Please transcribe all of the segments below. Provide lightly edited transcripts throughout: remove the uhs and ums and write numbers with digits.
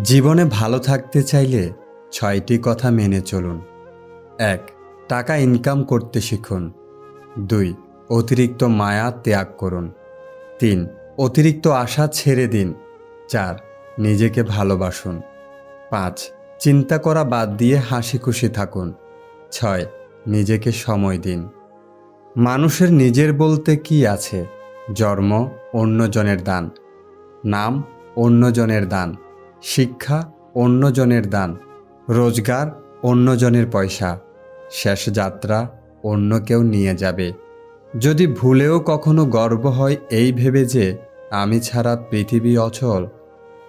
জীবনে ভালো থাকতে চাইলে ৬টি কথা মেনে চলুন। ১. টাকা ইনকাম করতে শিখুন। ২. অতিরিক্ত মায়া ত্যাগ করুন। ৩. অতিরিক্ত আশা ছেড়ে দিন। ৪. নিজেকে ভালোবাসুন। ৫. চিন্তা করা বাদ দিয়ে হাসি খুশি থাকুন। ৬. নিজেকে সময় দিন। মানুষের নিজের বলতে কি আছে? জন্ম অন্যজনের দান, নাম অন্যজনের দান, শিক্ষা অন্যজনের দান, রোজগার অন্যজনের পয়সা, শেষ যাত্রা অন্য কেউ নিয়ে যাবে। যদি ভুলেও কখনো গর্ব হয় এই ভেবে যে আমি ছাড়া পৃথিবী অচল,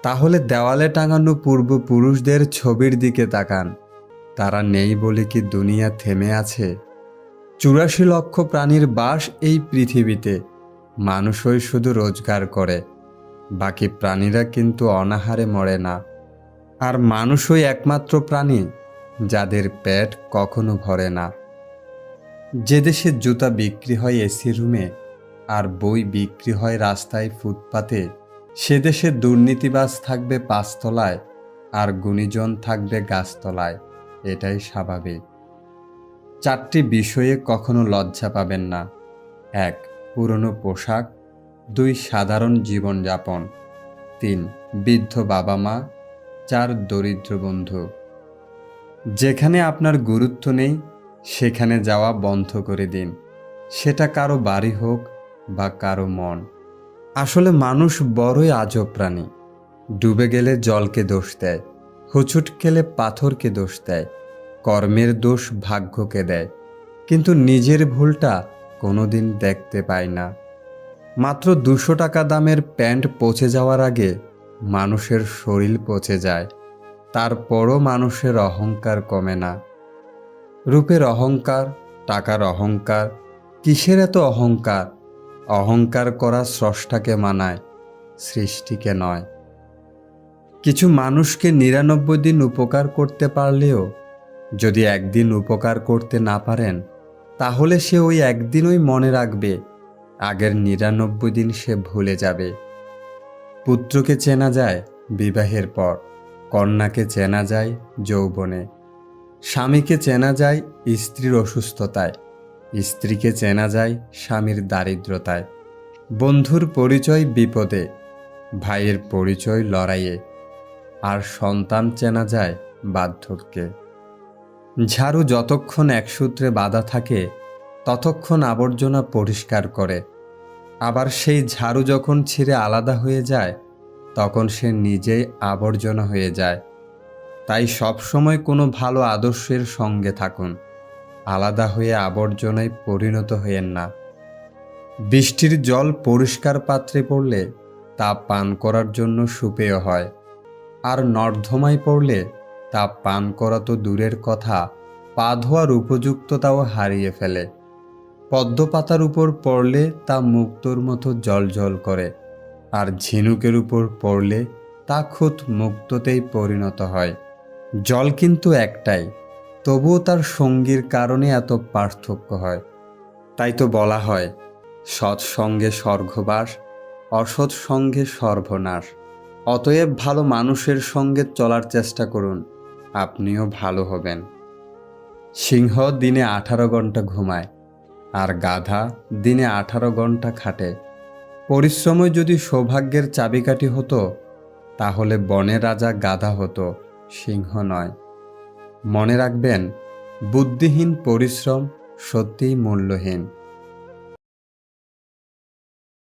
তাহলে দেওয়ালে টাঙানো পূর্বপুরুষদের ছবির দিকে তাকান। তারা নেই বলে কি দুনিয়া থেমে আছে? ৮৪ লক্ষ প্রাণীর বাস এই পৃথিবীতে। মানুষই শুধু রোজগার করে, বাকি প্রাণীরা কিন্তু অনাহারে মরে না। আর মানুষই একমাত্র প্রাণী যাদের পেট কখনো ভরে না। যে দেশে জুতা বিক্রি হয় এসি রুমে আর বই বিক্রি হয় রাস্তায় ফুটপাতে, সে দেশে দুর্নীতিবাজ থাকবে পাঁচতলায় আর গুণীজন থাকবে গাছতলায়। এটাই স্বাভাবিক। ৪টি বিষয়ে কখনো লজ্জা পাবেন না। ১. পুরনো পোশাক। ২. সাধারণ জীবনযাপন। ৩. বৃদ্ধ বাবা মা। ৪. দরিদ্র বন্ধু। যেখানে আপনার গুরুত্ব নেই সেখানে যাওয়া বন্ধ করে দিন, সেটা কারো বাড়ি হোক বা কারো মন। আসলে মানুষ বড়ই আজব প্রাণী। ডুবে গেলে জলকে দোষ দেয়, হোঁচট খেলে পাথরকে দোষ দেয়, কর্মের দোষ ভাগ্যকে দেয়, কিন্তু নিজের ভুলটা কোনোদিন দেখতে পায় না। মাত্র ২০০ টাকা দামের প্যান্ট পচে যাওয়ার আগে মানুষের শরীর পচে যায়, তারপরও মানুষের অহংকার কমে না। রূপের অহংকার, টাকার অহংকার, কিসের এত অহংকার? অহংকার করা স্রষ্টাকে মানায়, সৃষ্টিকে নয়। কিছু মানুষকে ৯৯ দিন উপকার করতে পারলেও যদি একদিন উপকার করতে না পারেন, তাহলে সে ওই একদিনই মনে রাখবে, আগের ৯৯ দিন সে ভুলে যাবে। পুত্রকে চেনা যায় বিবাহের পর, কন্যাকে চেনা যায় যৌবনে, স্বামীকে চেনা যায় স্ত্রীর অসুস্থতায়, স্ত্রীকে চেনা যায় স্বামীর দারিদ্রতায়, বন্ধুর পরিচয় বিপদে, ভাইয়ের পরিচয় লড়াইয়ে, আর সন্তান চেনা যায় বার্ধক্যে। ঝাড়ু যতক্ষণ এক সূত্রে বাঁধা থাকে ততক্ষণ আবর্জনা পরিষ্কার করে, আবার সেই ঝাড়ু যখন ছিঁড়ে আলাদা হয়ে যায় তখন সে নিজেই আবর্জনা হয়ে যায়। তাই সবসময় কোনো ভালো আদর্শের সঙ্গে থাকুন, আলাদা হয়ে আবর্জনায় পরিণত হয়েন না। বৃষ্টির জল পরিষ্কার পাত্রে পড়লে তা পান করার জন্য সুপেয় হয়, আর নর্দমায় পড়লে তা পান করা তো দূরের কথা, পা ধোয়ার উপযুক্ততাও হারিয়ে ফেলে। পদ্ম পাতার উপর পড়লে তা মুক্তোর মতো জ্বলজ্বল করে, আর ঝিনুকের উপর পড়লে তা খুদ মুক্তোতেই পরিণত হয়। জল কিন্তু একটাই, তবুও তার সঙ্গীর কারণে এত পার্থক্য হয়। তাই তো বলা হয়, সৎসঙ্গে স্বর্গবাস, অসৎ সঙ্গে সর্বনাশ। অতএব ভালো মানুষের সঙ্গে চলার চেষ্টা করুন, আপনিও ভালো হবেন। সিংহ দিনে ১৮ ঘন্টা ঘুমায়, আর গাধা দিনে ১৮ ঘন্টা খাটে। পরিশ্রমই যদি সৌভাগ্যের চাবিকাঠি হতো, তাহলে বনের রাজা গাধা হতো, সিংহ নয়। মনে রাখবেন, বুদ্ধিহীন পরিশ্রম সত্যিই মূল্যহীন।